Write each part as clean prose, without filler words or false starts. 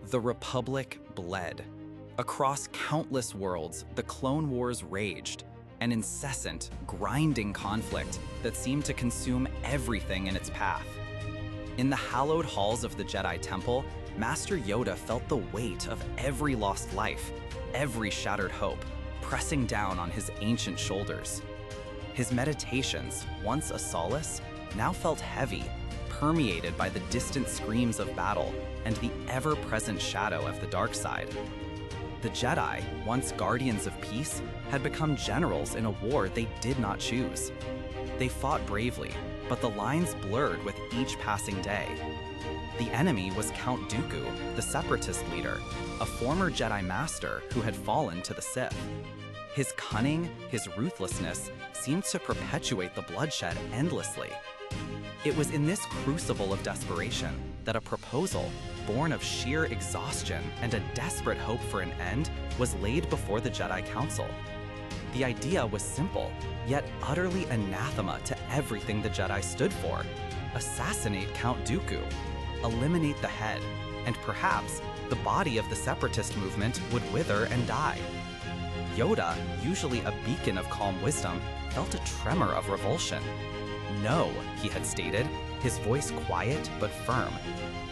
The Republic bled. Across countless worlds, the Clone Wars raged, an incessant, grinding conflict that seemed to consume everything in its path. In the hallowed halls of the Jedi Temple, Master Yoda felt the weight of every lost life, every shattered hope, pressing down on his ancient shoulders. His meditations, once a solace, now felt heavy, permeated by the distant screams of battle and the ever-present shadow of the dark side. The Jedi, once guardians of peace, had become generals in a war they did not choose. They fought bravely, but the lines blurred with each passing day. The enemy was Count Dooku, the Separatist leader, a former Jedi Master who had fallen to the Sith. His cunning, his ruthlessness, seemed to perpetuate the bloodshed endlessly. It was in this crucible of desperation that a proposal, born of sheer exhaustion and a desperate hope for an end, was laid before the Jedi Council. The idea was simple, yet utterly anathema to everything the Jedi stood for. Assassinate Count Dooku, eliminate the head, and perhaps the body of the Separatist movement would wither and die. Yoda, usually a beacon of calm wisdom, felt a tremor of revulsion. No, he had stated, his voice quiet but firm.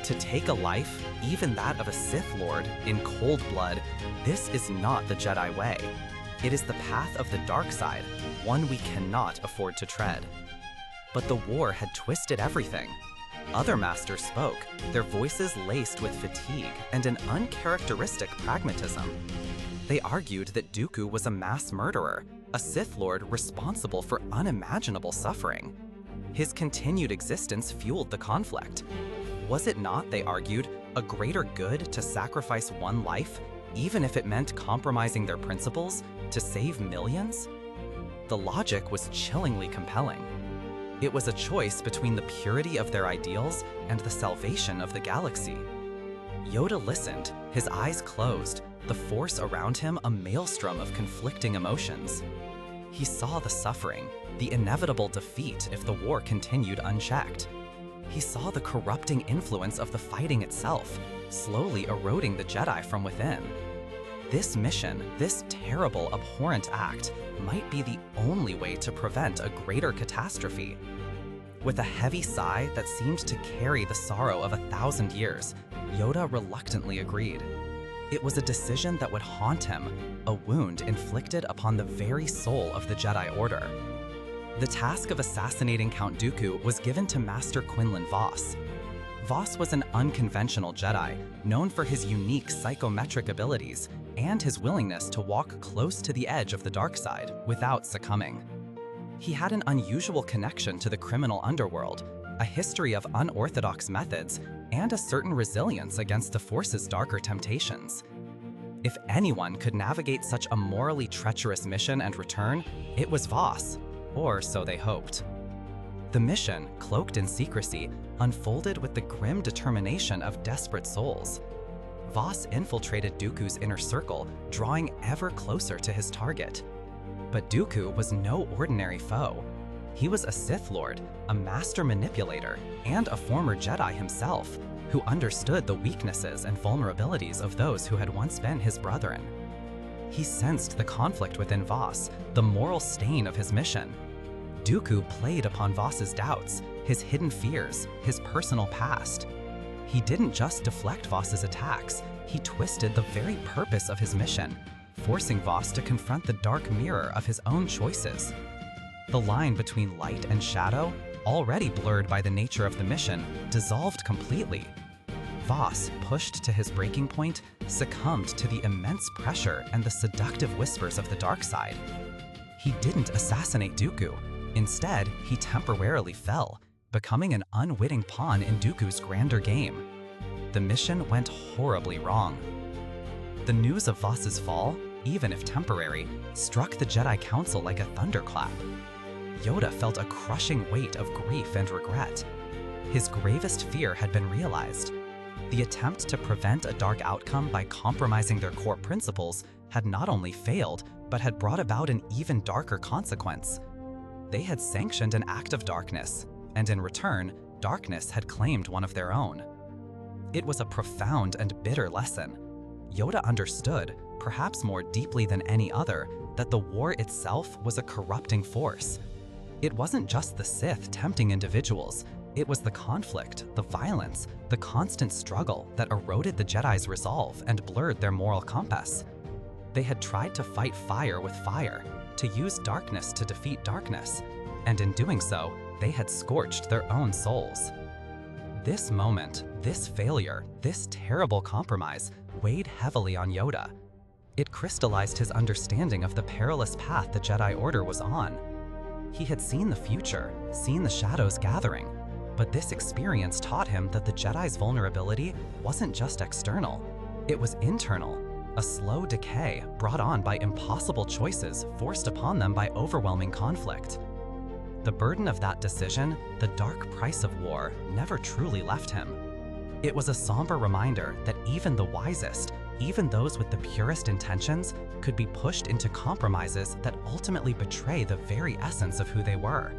To take a life, even that of a Sith Lord, in cold blood, this is not the Jedi way. It is the path of the dark side, one we cannot afford to tread. But the war had twisted everything. Other masters spoke, their voices laced with fatigue and an uncharacteristic pragmatism. They argued that Dooku was a mass murderer, a Sith Lord responsible for unimaginable suffering. His continued existence fueled the conflict. Was it not, they argued, a greater good to sacrifice one life, even if it meant compromising their principles, to save millions? The logic was chillingly compelling. It was a choice between the purity of their ideals and the salvation of the galaxy. Yoda listened, his eyes closed, the force around him a maelstrom of conflicting emotions. He saw the suffering, the inevitable defeat if the war continued unchecked. He saw the corrupting influence of the fighting itself, slowly eroding the Jedi from within. This mission, this terrible, abhorrent act, might be the only way to prevent a greater catastrophe. With a heavy sigh that seemed to carry the sorrow of 1,000 years, Yoda reluctantly agreed. It was a decision that would haunt him, a wound inflicted upon the very soul of the Jedi Order. The task of assassinating Count Dooku was given to Master Quinlan Vos. Vos was an unconventional Jedi, known for his unique psychometric abilities and his willingness to walk close to the edge of the dark side without succumbing. He had an unusual connection to the criminal underworld, a history of unorthodox methods, and a certain resilience against the Force's darker temptations. If anyone could navigate such a morally treacherous mission and return, it was Vos, or so they hoped. The mission, cloaked in secrecy, unfolded with the grim determination of desperate souls. Vos infiltrated Dooku's inner circle, drawing ever closer to his target. But Dooku was no ordinary foe. He was a Sith Lord, a master manipulator, and a former Jedi himself, who understood the weaknesses and vulnerabilities of those who had once been his brethren. He sensed the conflict within Vos, the moral stain of his mission. Dooku played upon Vos's doubts, his hidden fears, his personal past. He didn't just deflect Vos's attacks, he twisted the very purpose of his mission, forcing Vos to confront the dark mirror of his own choices. The line between light and shadow, already blurred by the nature of the mission, dissolved completely. Vos, pushed to his breaking point, succumbed to the immense pressure and the seductive whispers of the dark side. He didn't assassinate Dooku. Instead, he temporarily fell, becoming an unwitting pawn in Dooku's grander game. The mission went horribly wrong. The news of Vos's fall, even if temporary, struck the Jedi Council like a thunderclap. Yoda felt a crushing weight of grief and regret. His gravest fear had been realized. The attempt to prevent a dark outcome by compromising their core principles had not only failed, but had brought about an even darker consequence. They had sanctioned an act of darkness, and in return, darkness had claimed one of their own. It was a profound and bitter lesson. Yoda understood, perhaps more deeply than any other, that the war itself was a corrupting force. It wasn't just the Sith tempting individuals, it was the conflict, the violence, the constant struggle that eroded the Jedi's resolve and blurred their moral compass. They had tried to fight fire with fire, to use darkness to defeat darkness, and in doing so, they had scorched their own souls. This moment, this failure, this terrible compromise weighed heavily on Yoda. It crystallized his understanding of the perilous path the Jedi Order was on. He had seen the future, seen the shadows gathering, but this experience taught him that the Jedi's vulnerability wasn't just external, it was internal, a slow decay brought on by impossible choices forced upon them by overwhelming conflict. The burden of that decision, the dark price of war, never truly left him. It was a somber reminder that even the wisest, even those with the purest intentions, could be pushed into compromises that ultimately betray the very essence of who they were.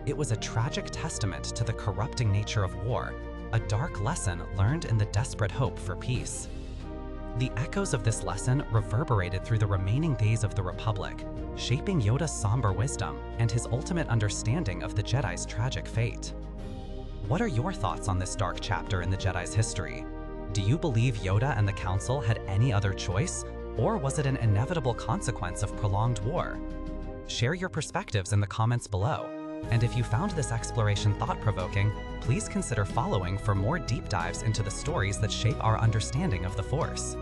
It was a tragic testament to the corrupting nature of war, a dark lesson learned in the desperate hope for peace. The echoes of this lesson reverberated through the remaining days of the Republic, shaping Yoda's somber wisdom and his ultimate understanding of the Jedi's tragic fate. What are your thoughts on this dark chapter in the Jedi's history? Do you believe Yoda and the Council had any other choice, or was it an inevitable consequence of prolonged war? Share your perspectives in the comments below. And if you found this exploration thought-provoking, please consider following for more deep dives into the stories that shape our understanding of the Force.